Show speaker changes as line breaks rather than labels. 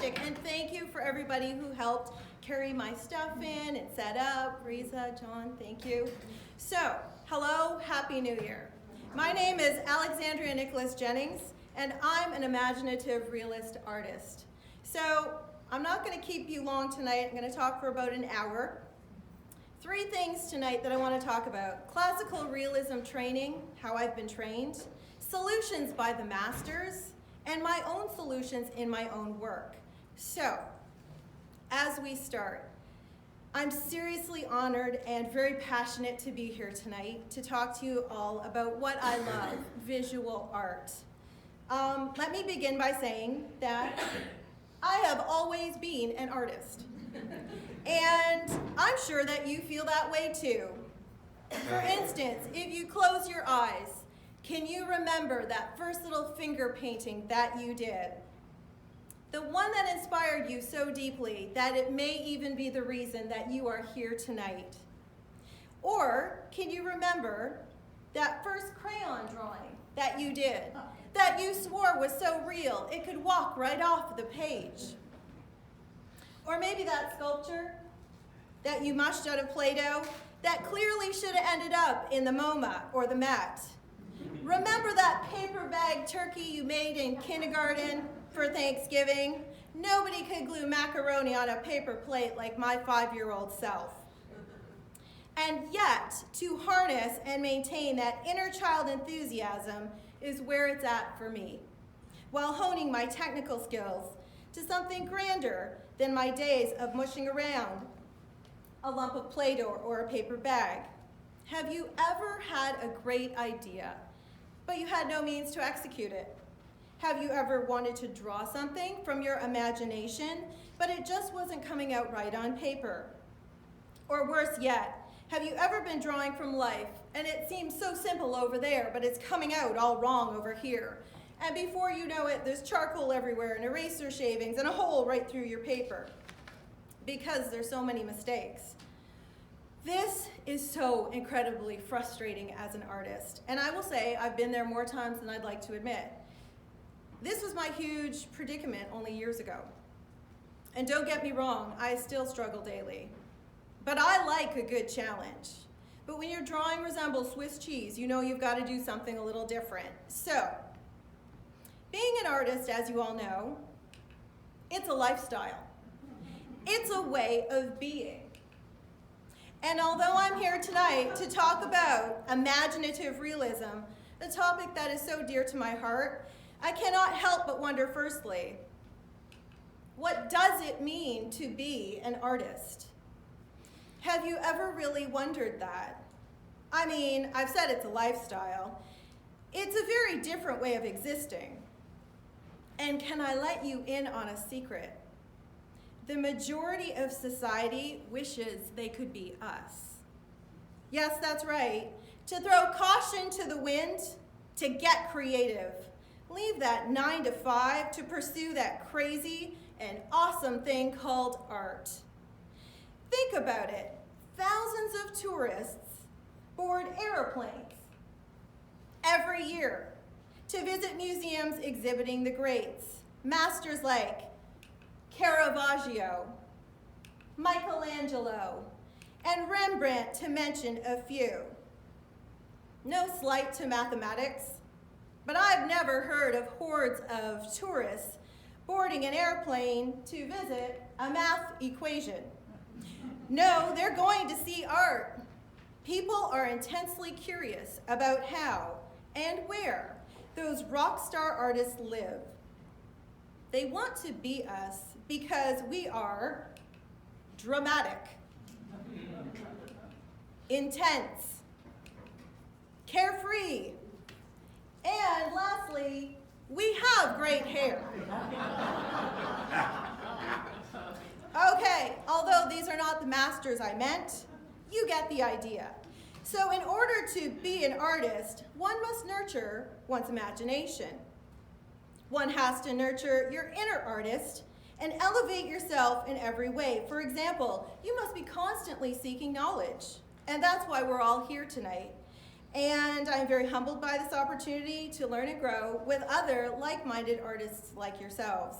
fantastic. And thank you for everybody who helped carry my stuff in and set up. Risa, John, thank you. So, hello, Happy New Year. My name is Alexandrea Nicholas-Jennings, and I'm an imaginative realist artist. So, I'm not going to keep you long tonight. I'm going to talk for about an hour. 3 things tonight that I want to talk about. Classical realism training, how I've been trained, solutions by the masters, and my own solutions in my own work. So, as we start, I'm seriously honored and very passionate to be here tonight to talk to you all about what I love, visual art. Let me begin by saying that I have always been an artist. And I'm sure that you feel that way too. For instance, if you close your eyes, can you remember that first little finger painting that you did? The one that inspired you so deeply that it may even be the reason that you are here tonight. Or can you remember that first crayon drawing that you did, that you swore was so real it could walk right off the page? Or maybe that sculpture that you mushed out of Play-Doh that clearly should have ended up in the MoMA or the Met. Remember that paper bag turkey you made in kindergarten for Thanksgiving? Nobody could glue macaroni on a paper plate like my 5-year-old self. And yet, to harness and maintain that inner child enthusiasm is where it's at for me, while honing my technical skills to something grander than my days of mushing around a lump of Play-Doh or a paper bag. Have you ever had a great idea, but you had no means to execute it? Have you ever wanted to draw something from your imagination, but it just wasn't coming out right on paper? Or worse yet, have you ever been drawing from life and it seems so simple over there, but it's coming out all wrong over here? And before you know it, there's charcoal everywhere and eraser shavings and a hole right through your paper because there's so many mistakes. This is so incredibly frustrating as an artist. And I will say I've been there more times than I'd like to admit. This was my huge predicament only years ago. And don't get me wrong, I still struggle daily. But I like a good challenge. But when your drawing resembles Swiss cheese, you know you've got to do something a little different. So, being an artist, as you all know, it's a lifestyle. It's a way of being. And although I'm here tonight to talk about imaginative realism, a topic that is so dear to my heart, I cannot help but wonder firstly, what does it mean to be an artist? Have you ever really wondered that? I mean, I've said it's a lifestyle. It's a very different way of existing. And can I let you in on a secret? The majority of society wishes they could be us. Yes, that's right. To throw caution to the wind, to get creative. Leave that 9 to 5 to pursue that crazy and awesome thing called art. Think about it. Thousands of tourists board airplanes every year to visit museums exhibiting the greats. Masters like Caravaggio, Michelangelo, and Rembrandt, to mention a few. No slight to mathematics, but I've never heard of hordes of tourists boarding an airplane to visit a math equation. No, they're going to see art. People are intensely curious about how and where those rock star artists live. They want to be us because we are dramatic, intense, carefree, and lastly, we have great hair. Okay, although these are not the masters I meant, you get the idea. So in order to be an artist, one must nurture one's imagination. One has to nurture your inner artist and elevate yourself in every way. For example, you must be constantly seeking knowledge. And that's why we're all here tonight. And I'm very humbled by this opportunity to learn and grow with other like-minded artists like yourselves.